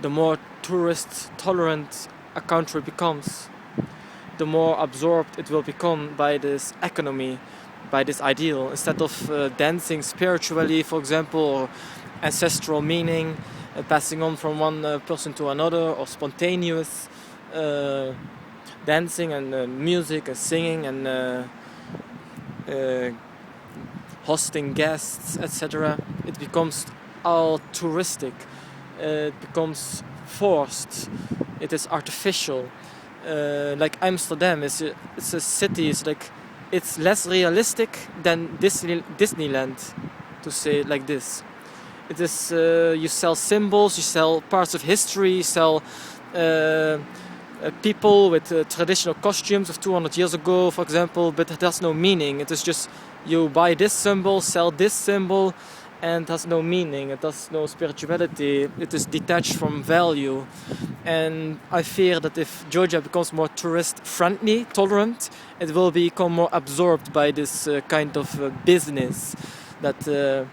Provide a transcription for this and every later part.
the more tourist tolerant a country becomes, the more absorbed it will become by this economy, by this ideal. Instead of dancing spiritually, for example, or ancestral meaning, passing on from one person to another, or spontaneous dancing and music and singing and hosting guests, etc. It becomes all touristic. It becomes forced. It is artificial. Like Amsterdam, it's a city. It's less realistic than Disneyland, to say it like this. It is you sell symbols, you sell parts of history, you sell people with traditional costumes of 200 years ago, for example, but it has no meaning. It is just you buy this symbol, sell this symbol, and it has no meaning. It has no spirituality. It is detached from value. And I fear that if Georgia becomes more tourist-friendly, tolerant, it will become more absorbed by this kind of business, that the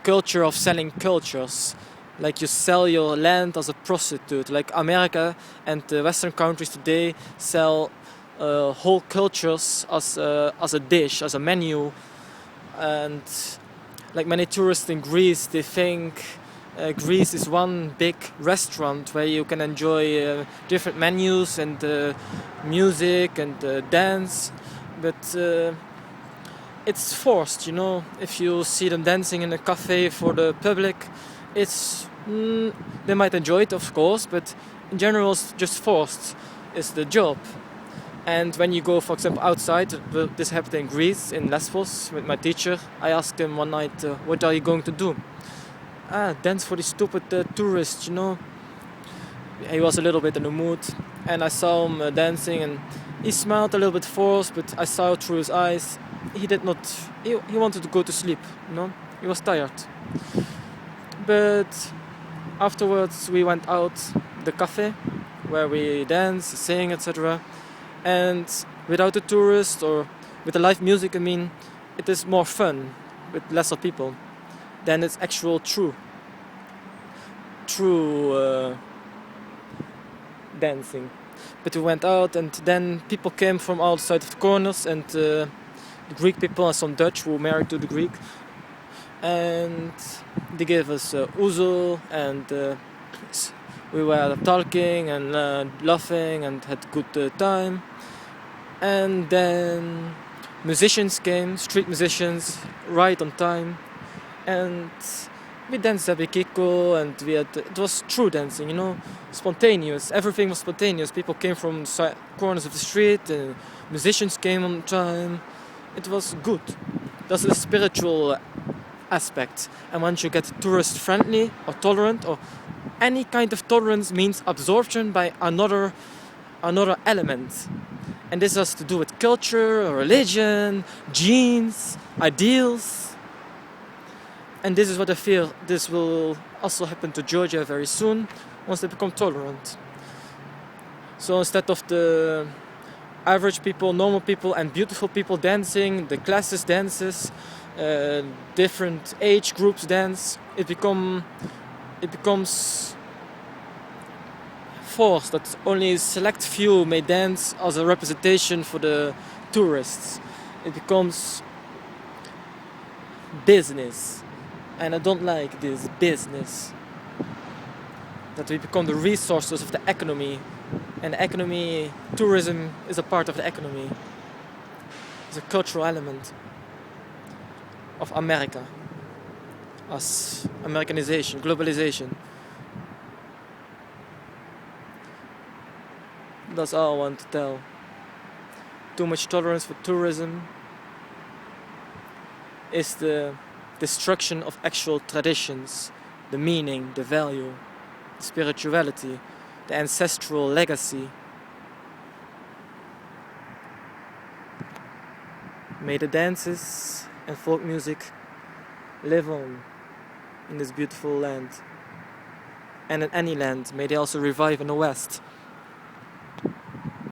culture of selling cultures. Like you sell your land as a prostitute. Like America and the Western countries today sell whole cultures as a dish, as a menu. And like many tourists in Greece, they think Greece is one big restaurant where you can enjoy different menus and music and dance. But it's forced, you know. If you see them dancing in a cafe for the public, they might enjoy it, of course, but in general it's just forced. It's the job. And when you go, for example, outside, this happened in Greece, in Lesbos, with my teacher. I asked him one night, what are you going to do? Dance for the stupid tourists, you know. He was a little bit in the mood, and I saw him dancing, and he smiled a little bit forced, but I saw through his eyes, he wanted to go to sleep, you know. He was tired. But afterwards we went out the cafe where we dance, sing, etc. And without the tourists or with the live music, I mean, it is more fun with lesser people. Then it's actual true dancing. But we went out, and then people came from all sides of the corners, and the Greek people and some Dutch who were married to the Greek. And they gave us ouzo, and we were talking and laughing and had a good time. And then musicians came, street musicians, right on time, and we danced Zabe Kiko, and it was true dancing, you know, spontaneous. Everything was spontaneous. People came from corners of the street, and musicians came on time. It was good. That's a spiritual aspect. And once you get tourist friendly or tolerant, or any kind of tolerance, means absorption by another element. And this has to do with culture, religion, genes, ideals. And this is what I feel this will also happen to Georgia very soon, once they become tolerant. So instead of the average people, normal people and beautiful people dancing, the classes dances, different age groups dance, it becomes forced that only a select few may dance as a representation for the tourists. It becomes business, and I don't like this business. That we become the resources of the economy, and the economy, tourism is a part of the economy. It's a cultural element of America, as Americanization, globalization. That's all I want to tell. Too much tolerance for tourism is the destruction of actual traditions, the meaning, the value, the spirituality, the ancestral legacy. May the dances and folk music live on in this beautiful land. And in any land, may they also revive in the West.